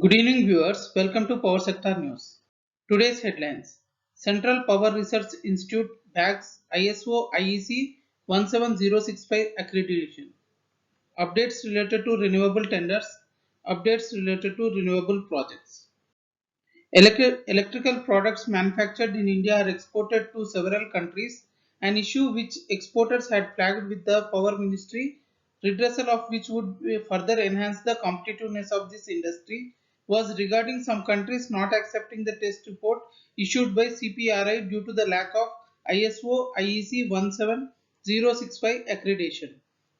Good evening, viewers. Welcome to Power Sector News. Today's headlines: Central Power Research Institute bags ISO IEC 17065 accreditation. Updates related to renewable tenders. Updates related to renewable projects. Electrical products manufactured in India are exported to several countries, an issue which exporters had flagged with the Power Ministry, redressal of which would further enhance the competitiveness of this industry, was regarding some countries not accepting the test report issued by CPRI due to the lack of ISO IEC 17065 accreditation.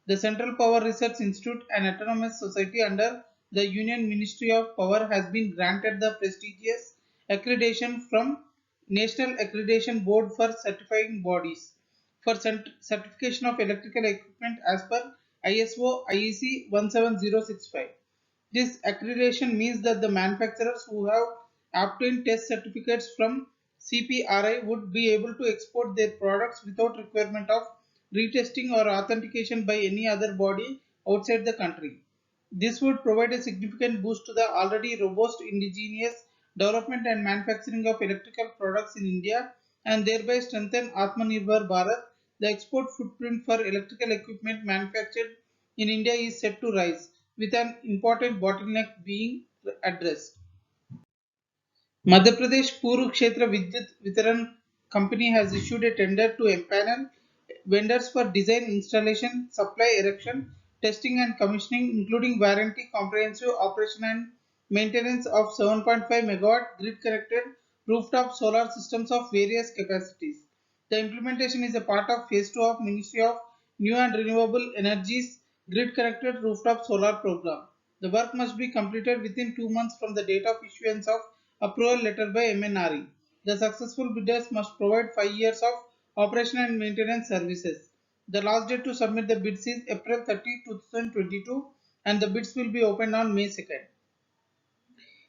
The Central Power Research Institute, an autonomous society under the Union Ministry of Power, has been granted the prestigious accreditation from National Accreditation Board for certifying bodies for certification of electrical equipment as per ISO IEC 17065. This accreditation means that the manufacturers who have obtained test certificates from CPRI would be able to export their products without requirement of retesting or authentication by any other body outside the country. This would provide a significant boost to the already robust indigenous development and manufacturing of electrical products in India and thereby strengthen Atmanirbhar Bharat. The export footprint for electrical equipment manufactured in India is set to rise, with an important bottleneck being addressed. Madhya Pradesh Puru Kshetra Vidyut Vitaran Company has issued a tender to empanel vendors for design, installation, supply, erection, testing and commissioning, including warranty, comprehensive operation and maintenance of 7.5 megawatt grid-connected rooftop solar systems of various capacities. The implementation is a part of Phase 2 of Ministry of New and Renewable Energies grid-connected rooftop solar program. The work must be completed within 2 months from the date of issuance of approval letter by MNRE. The successful bidders must provide 5 years of operation and maintenance services. The last date to submit the bids is April 30, 2022 and the bids will be opened on May 2nd.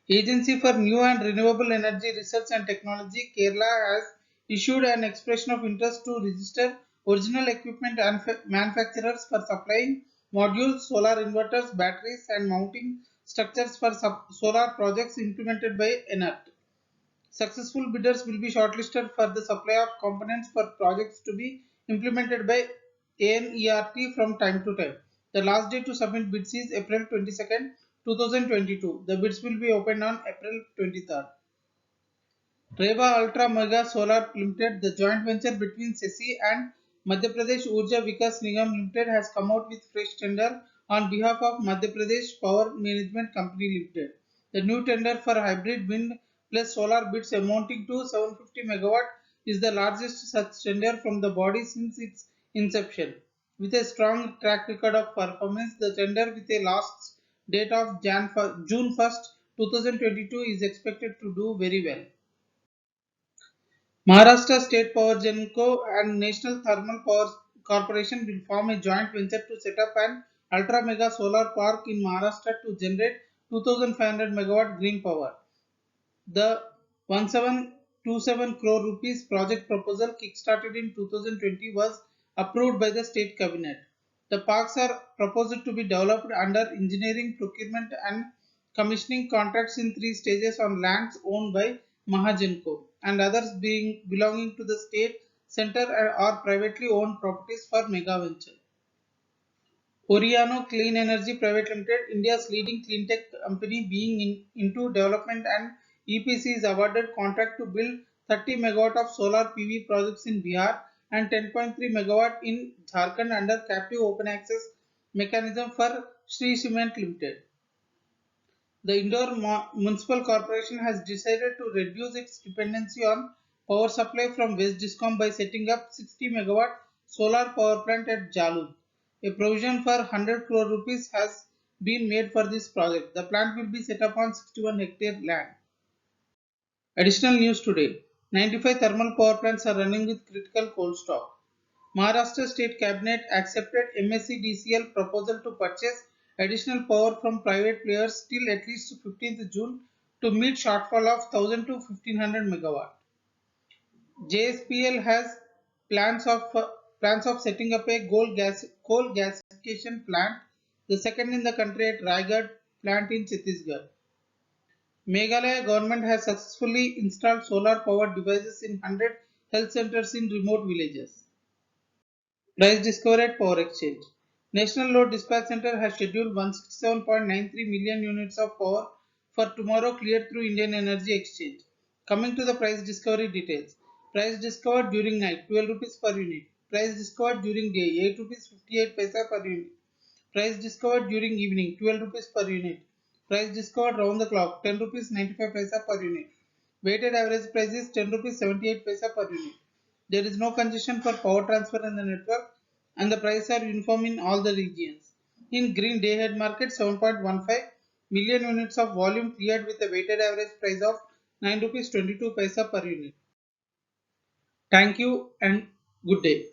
Agency for New and Renewable Energy Research and Technology, Kerala, has issued an expression of interest to register original equipment and manufacturers for supplying modules, solar inverters, batteries and mounting structures for solar projects implemented by ENERT. Successful bidders will be shortlisted for the supply of components for projects to be implemented by ANERT from time to time. The last day to submit bids is April 22nd, 2022. The bids will be opened on April 23rd. Reva Ultra Mega Solar Limited, the joint venture between SECI and Madhya Pradesh Urja Vikas Nigam Limited, has come out with fresh tender on behalf of Madhya Pradesh Power Management Company Limited. The new tender for hybrid wind plus solar bids amounting to 750 megawatt is the largest such tender from the body since its inception. With a strong track record of performance, the tender with a last date of June 1st, 2022 is expected to do very well. Maharashtra State Power Genco and National Thermal Power Corporation will form a joint venture to set up an ultra mega solar park in Maharashtra to generate 2500 megawatt green power. The 1727 crore rupees project proposal kick-started in 2020 was approved by the state cabinet. The parks are proposed to be developed under engineering, procurement and commissioning contracts in 3 stages on lands owned by Mahagenco and others being belonging to the state center or privately owned properties for mega venture. Oriano Clean Energy Private Limited, India's leading clean tech company being into development and EPC, is awarded contract to build 30 megawatt of solar PV projects in Bihar and 10.3 megawatt in Jharkhand under captive open access mechanism for Shree Cement Limited. The Indore Municipal Corporation has decided to reduce its dependency on power supply from West Discom by setting up 60 megawatt solar power plant at Jalud. A provision for 100 crore rupees has been made for this project. The plant will be set up on 61 hectare land. Additional news today: 95 thermal power plants are running with critical coal stock. Maharashtra State Cabinet accepted MSEDCL proposal to purchase additional power from private players till at least 15th June to meet shortfall of 1000 to 1500 megawatt. JSPL has plans of setting up a coal gasification plant, the second in the country at Raigarh plant in Chhattisgarh. Meghalaya government has successfully installed solar powered devices in 100 health centers in remote villages. Price discovery at Power Exchange. National Load Dispatch Center has scheduled 167.93 million units of power for tomorrow cleared through Indian Energy Exchange. Coming to the price discovery details. Price discovered during night 12 rupees per unit. Price discovered during day 8 rupees 58 paisa per unit. Price discovered during evening 12 rupees per unit. Price discovered round the clock 10 rupees 95 paisa per unit. Weighted average price is 10 rupees 78 paisa per unit. There is no congestion for power transfer in the network and the prices are uniform in all the regions. In green day ahead market 7.15 million units of volume cleared with a weighted average price of 9 rupees 22 paisa per unit. Thank you and good day.